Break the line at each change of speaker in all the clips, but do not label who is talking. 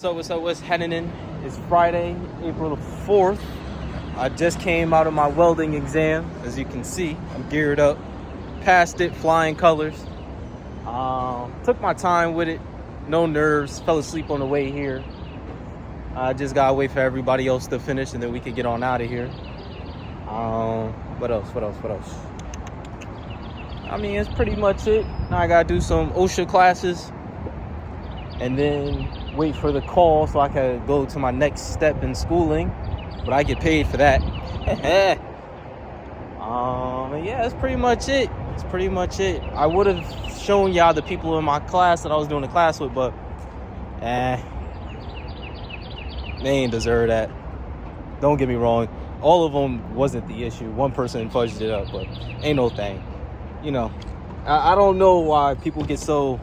So what's happening? It's Friday, April the 4th. I just came out of my welding exam. As you can see, I'm geared up. Passed it, flying colors. Took my time with it. No nerves. Fell asleep on the way here. I just gotta wait for everybody else to finish and then we can get on out of here. What else? I mean, it's pretty much it. Now I gotta do some OSHA classes and then wait for the call so I can go to my next step in schooling, but I get paid for that. Yeah, that's pretty much it. I would have shown y'all the people in my class that I was doing the class with, but they ain't deserve that. Don't get me wrong, all of them wasn't the issue. One person fudged it up, but ain't no thing. You know, I don't know why people get so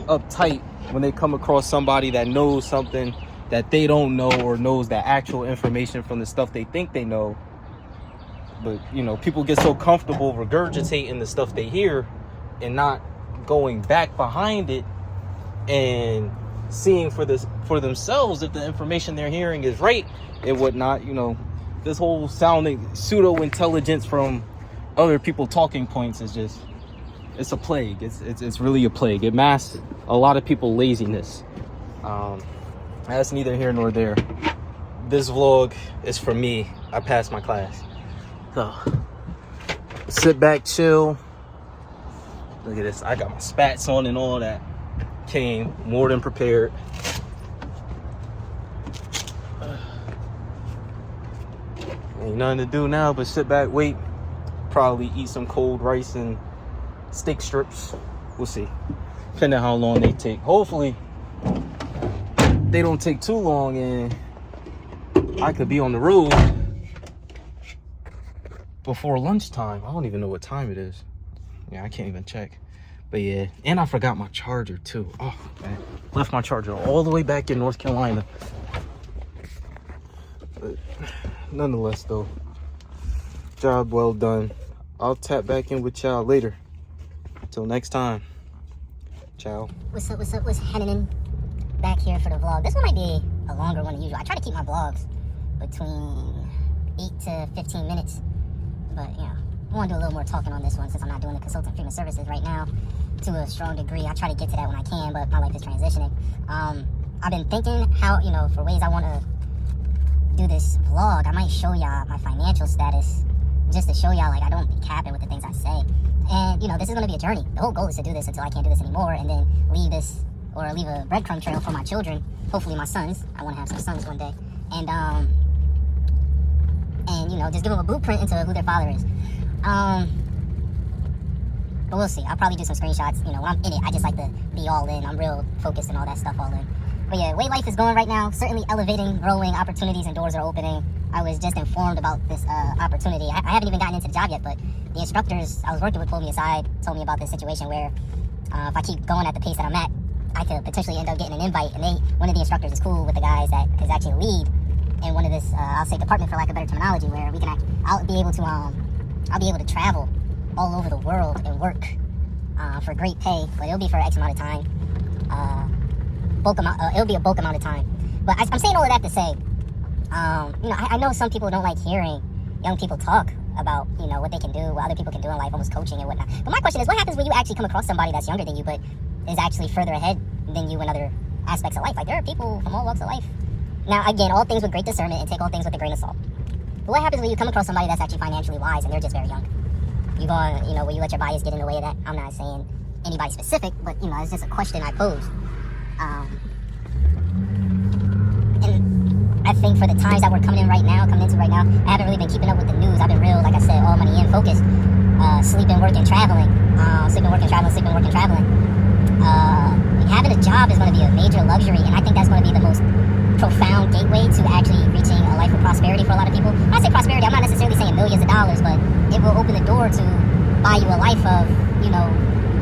uptight when they come across somebody that knows something that they don't know or knows the actual information from the stuff they think they know. But, you know, people get so comfortable regurgitating the stuff they hear and not going back behind it and seeing for themselves if the information they're hearing is right and whatnot. You know, this whole sounding pseudo-intelligence from other people talking points is just, it's a plague. It's really a plague. It masks a lot of people laziness. That's neither here nor there. This vlog is for me. I passed my class. So sit back, chill. Look at this. I got my spats on and all that. Came more than prepared. Ain't nothing to do now but sit back, wait. Probably eat some cold rice and steak strips. We'll see. Depending on how long they take. Hopefully they don't take too long and I could be on the road before lunchtime. I don't even know what time it is. Yeah, I can't even check. But yeah, and I forgot my charger too. Oh man, left my charger all the way back in North Carolina. But nonetheless though, job well done. I'll tap back in with y'all later. Till next time. Ciao.
What's happening? Back here for the vlog. This one might be a longer one than usual. I try to keep my vlogs between 8 to 15 minutes. But, you know, I want to do a little more talking on this one since I'm not doing the consultant treatment services right now to a strong degree. I try to get to that when I can, but my life is transitioning. I've been thinking how, you know, for ways I want to do this vlog, I might show y'all my financial status just to show y'all, like, I don't be capping with the things I say. And, you know, this is going to be a journey. The whole goal is to do this until I can't do this anymore and then leave a breadcrumb trail for my children. Hopefully my sons. I want to have some sons one day. And you know, just give them a blueprint into who their father is. But we'll see. I'll probably do some screenshots. You know, when I'm in it, I just like to be all in. I'm real focused and all that stuff all in. But yeah, way life is going right now. Certainly elevating, growing, opportunities and doors are opening. I was just informed about this opportunity. I haven't even gotten into the job yet, but the instructors I was working with pulled me aside, told me about this situation where if I keep going at the pace that I'm at, I could potentially end up getting an invite. And one of the instructors is cool with the guys that is actually lead in one of this, I'll say department for lack of better terminology, where I'll be able to travel all over the world and work for great pay, but it'll be for X amount of time. It'll be a bulk amount of time. But I'm saying all of that to say, you know, I know some people don't like hearing young people talk about, you know, what they can do, what other people can do in life, almost coaching and whatnot. But my question is, what happens when you actually come across somebody that's younger than you, but is actually further ahead than you in other aspects of life? Like, there are people from all walks of life. Now, again, all things with great discernment and take all things with a grain of salt. But what happens when you come across somebody that's actually financially wise and they're just very young? You know, will you let your bias get in the way of that? I'm not saying anybody specific, but, you know, it's just a question I pose. And I think for the times that we're coming into right now, I haven't really been keeping up with the news. I've been real, like I said, all money in, focused. Sleeping, working, traveling. Having a job is going to be a major luxury, and I think that's going to be the most profound gateway to actually reaching a life of prosperity for a lot of people. When I say prosperity, I'm not necessarily saying millions of dollars, but it will open the door to buy you a life of, you know,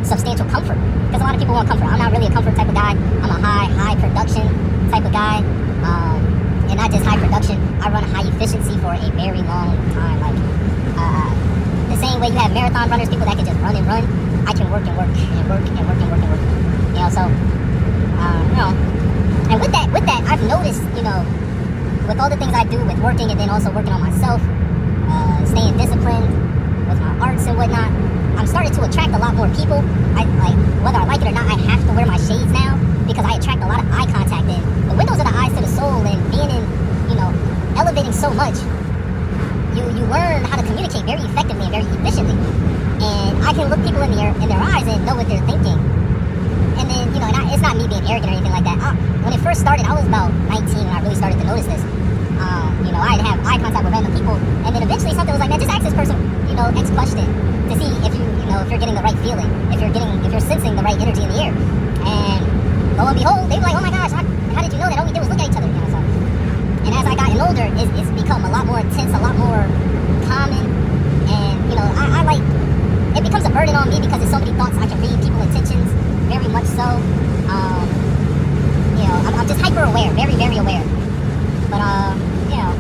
substantial comfort. Because a lot of people want comfort. I'm not really a comfort type of guy. I'm a high production type of guy. And not just high production. I run high efficiency for a very long time. Like, the same way you have marathon runners, people that can just run and run, I can work and work and work and work and work and work. You know, so, you know, And with that, I've noticed, you know, with all the things I do with working and then also working on myself, staying disciplined with my arts and whatnot, I'm starting to attract a lot more people. Whether I like it or not, I have to wear my shades now because I attract a lot of eye contact. And the windows are the eyes to the soul, and being in, you know, elevating so much, you learn how to communicate very effectively and very efficiently. And I can look people in their eyes and know what they're thinking. And then, you know, it's not me being arrogant or anything like that. When it first started, I was about 19 when I really started to notice this. You know, I'd have eye contact with random people, and then eventually something was like, man, just ask this person, you know, X question to see if if you're getting the right feeling, if you're sensing the right energy in the air. And lo and behold, they were like, oh my gosh, how did you know that? All we did was look at each other, you know, so. And as I gotten older, it's become a lot more intense, a lot more common, and, you know, I like, it becomes a burden on me because there's so many thoughts. I can read people's intentions, very much so. You know, I'm just hyper aware, very, very aware. But, you know,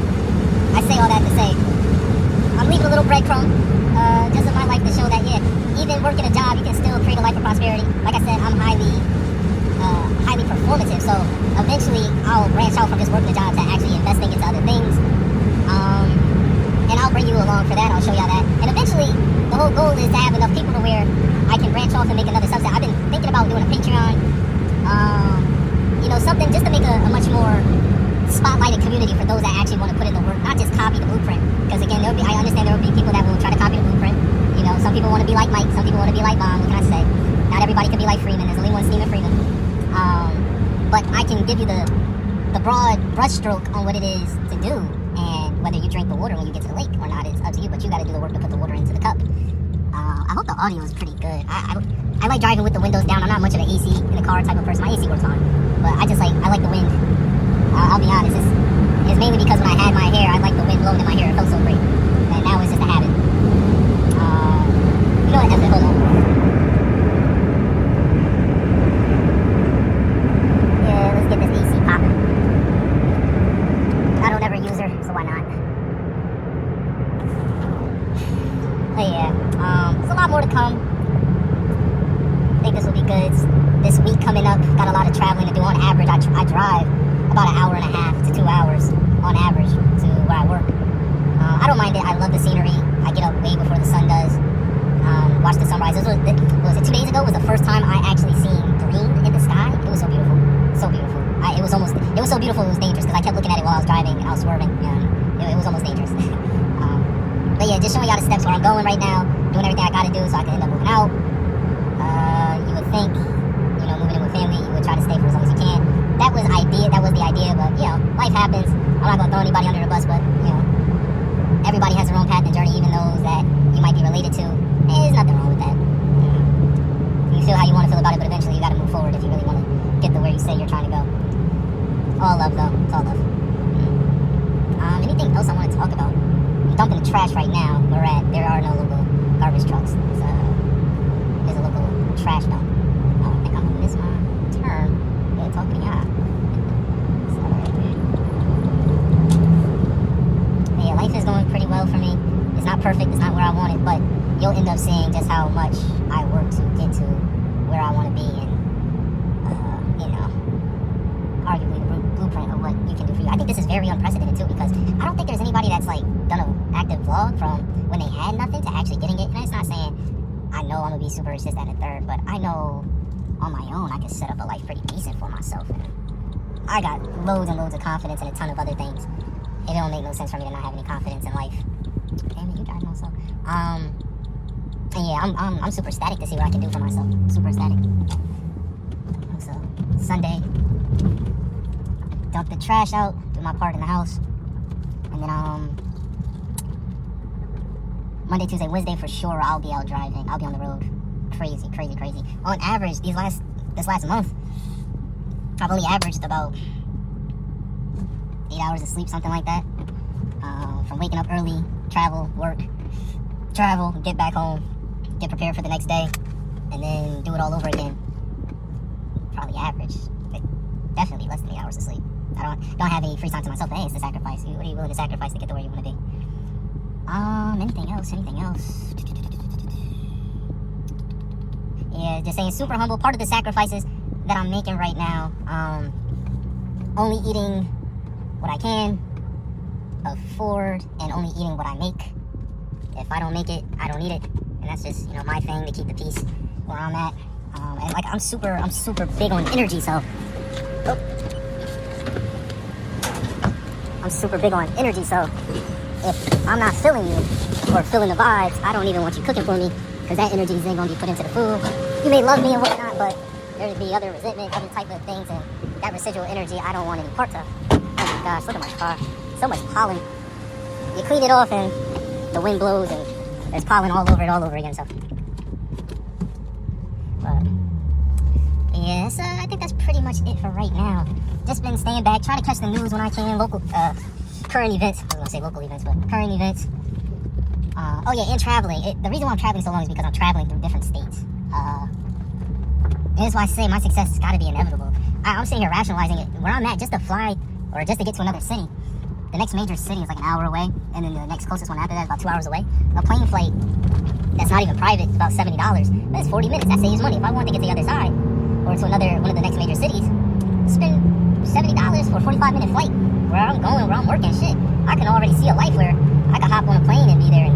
I say all that to say, I'm leaving a little breadcrumb, just in my life to show that, yeah, even working a job, you can still create a life of prosperity. Like I said, I'm highly performative, so eventually I'll branch out from just working a job to actually investing into other things. And I'll bring you along for that, I'll show y'all that. And eventually, the whole goal is to have enough people to where I can branch off and make another subset. I've been thinking about doing a Patreon, you know, something just to make a much more spotlighted community for those that actually want to put in the work, not just copy the blueprint. Because again, I understand there will be people that will try to copy the blueprint. You know, some people want to be like Mike, some people want to be like Mom. What can I say? Not everybody can be like Freeman. There's only one Stephen Freeman. But I can give you the broad brushstroke on what it is to do, and whether you drink the water when you get to the lake or not, it's up to you. But you got to do the work to put the water into the cup. I hope the audio is pretty good. I like driving with the windows down. I'm not much of an AC in the car type of person. My AC works on, but I like the wind. I'll be honest, it's mainly because when I had my hair, I liked the wind blowing in my hair. It felt so great. And now it's just a habit. You know what, F it, hold on. Yeah, let's get this AC popping. I don't ever use her, so why not? But yeah, there's a lot more to come. I think this will be good. This week coming up, got a lot of traveling to do. On average, I drive about an hour and a half to 2 hours on average to where I work. I don't mind it. I love the scenery. I get up way before the sun does. Watch the sunrise. Was it 2 days ago? Was the first time I actually seen green in the sky. It was so beautiful, so beautiful. It was so beautiful. It was dangerous because I kept looking at it while I was driving and I was swerving. It was almost dangerous. But yeah, just showing y'all the steps where I'm going right now, doing everything I got to do so I can end up moving out. You would think, you know, moving in with family, you would try to stay for as long as you can. That was the idea, but, you know, life happens. I'm not going to throw anybody under the bus, but, you know, everybody has their own path and journey, even those that you might be related to. There's nothing wrong with that. You feel how you want to feel about it, but eventually you got to move forward if you really want to get to where you say you're trying to go. All love, though. It's all love. Anything else I want to talk about? I'm dumping the trash right now. There are no local garbage trucks. There's a local trash dump. I think I'm going to miss my turn. Yeah, talking to y'all. Yeah, life is going pretty well for me. It's not perfect, it's not where I want it, but you'll end up seeing just how much I work to get to where I want to be, and you know, arguably the blueprint of what you can do for you. I think this is very unprecedented too, because I don't think there's anybody that's like done an active vlog from when they had nothing to actually getting it. And it's not saying I know I'm gonna be super assist at a third, but I know on my own I can set up a life pretty decent for myself. And I got loads and loads of confidence and a ton of other things. It don't make no sense for me to not have any confidence in life. Damn it, you driving also. And yeah, I'm super ecstatic to see what I can do for myself. Super ecstatic. So Sunday, dump the trash out, do my part in the house, and then Monday, Tuesday, Wednesday for sure I'll be out driving. I'll be on the road. Crazy. On average, this last month, I've only averaged about 8 hours of sleep, something like that. From waking up early, travel, get back home, get prepared for the next day, and then do it all over again. Probably average, but definitely less than 8 hours of sleep. I don't have any free time to myself, but hey, it's a sacrifice. What are you willing to sacrifice to get to where you want to be? Anything else? Yeah, just saying, super humble. Part of the sacrifices that I'm making right now, only eating what I can afford and only eating what I make. If I don't make it, I don't eat it. And that's just, my thing to keep the peace where I'm at. And like I'm super big on energy, so I'm super big on energy, so if I'm not feeling you or feeling the vibes, I don't even want you cooking for me, because that energy is then going to be put into the food. You may love me and whatnot, but there'd be other resentment, other type of things, and that residual energy I don't want any parts of. Oh my gosh, look at my car. So much pollen. You clean it off and the wind blows and there's pollen all over it all over again, so. But, yeah, so I think that's pretty much it for right now. Just been staying back, trying to catch the news when I can, current events. I was gonna say local events, but current events. Oh yeah, and traveling. The reason why I'm traveling so long is because I'm traveling through different states. And that's why I say my success has got to be inevitable. I'm sitting here rationalizing it. Where I'm at, just to fly or just to get to another city, the next major city is like an hour away, and then the next closest one after that is about 2 hours away. A plane flight that's not even private is about $70. That's 40 minutes. That saves money. If I want to get to the other side or to one of the next major cities, spend $70 for a 45-minute flight where I'm going, where I'm working. Shit, I can already see a life where I could hop on a plane and be there in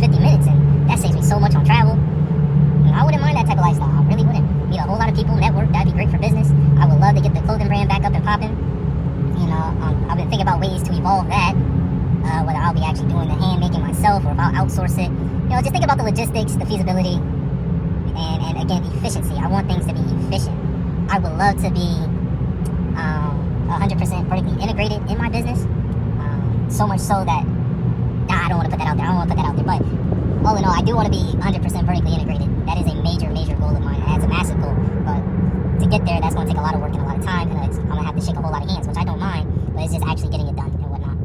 50 minutes, and that saves me so much on travel. And I wouldn't mind that type of lifestyle. I really wouldn't. Meet a whole lot of people, network. That'd be great for business. I would love to get the clothing brand back up and popping. I've been thinking about ways to evolve that, whether I'll be actually doing the hand making myself or if I'll outsource it. Just think about the logistics, the feasibility, and again, efficiency. I want things to be efficient. I would love to be 100% vertically integrated in my business, so much so that, I don't want to put that out there, but all in all, I do want to be 100% vertically integrated. That is a major goal of mine, and that's a massive goal, but to get there, that's going to take a lot of work and a lot of time, and I'm going to have to shake a whole lot of hands, which I don't mind, but it's just actually getting it done and whatnot.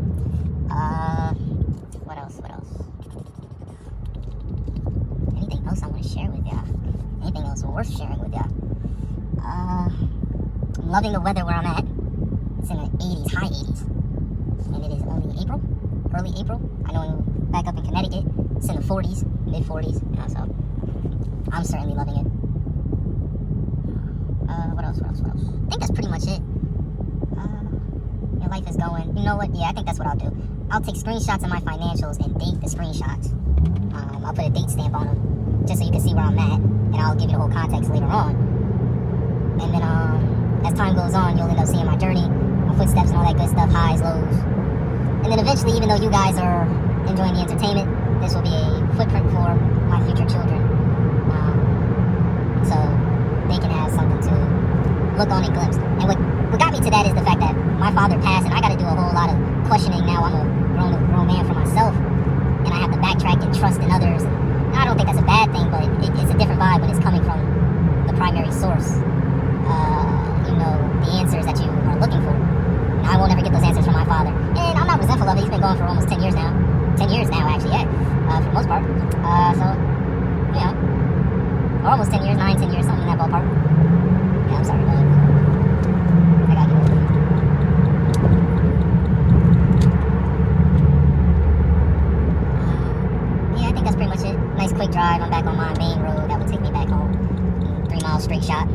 What else? Anything else I want to share with y'all? Anything else worth sharing with y'all? I'm loving the weather where I'm at. It's in the 80s, high 80s, and it is only April, early April. I know back up in Connecticut, it's in the 40s, mid 40s, so I'm certainly loving it. What else? I think that's pretty much it. Your life is going. You know what? Yeah, I think that's what I'll do. I'll take screenshots of my financials and date the screenshots. I'll put a date stamp on them, just so you can see where I'm at, and I'll give you the whole context later on. And then, as time goes on, you'll end up seeing my journey, my footsteps and all that good stuff, highs, lows. And then eventually, even though you guys are enjoying the entertainment, this will be a footprint for my future children. So they can have something to look on and glimpse. And what got me to that is the fact that my father passed, and I got to do a whole lot of questioning now. I'm a grown man for myself, and I have to backtrack and trust in others. And I don't think that's a bad thing, but it's a different vibe when it's coming from the primary source. The answers that you are looking for. And I won't ever get those answers from my father. And I'm not resentful of it. He's been gone for almost 10 years now. 10 years now, actually, yeah. For the most part. Or almost 10 years, 10 years, something in that ballpark. Yeah, I'm sorry, bud. I gotta get over it. Yeah, I think that's pretty much it. Nice quick drive. I'm back on my main road. That would take me back home. 3 miles straight shot.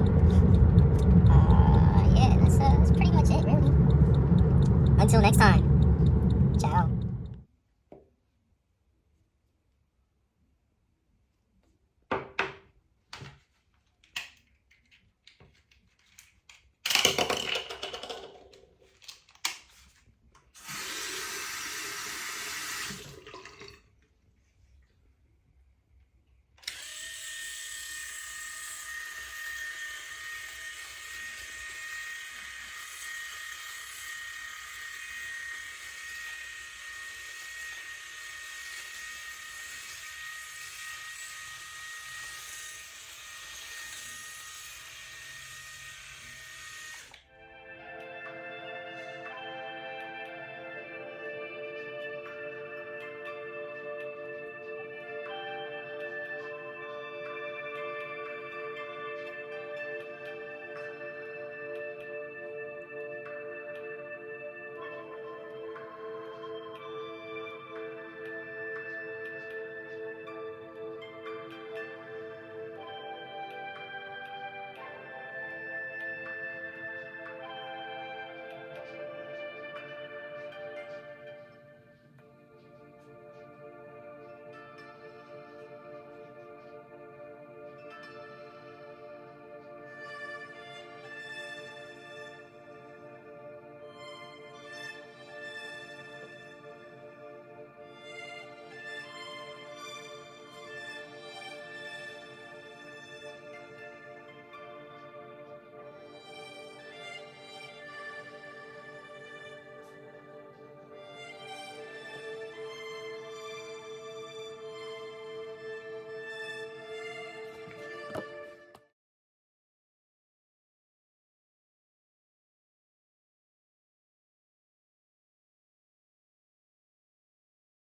Yeah, that's pretty much it, really. Until next time. Ciao.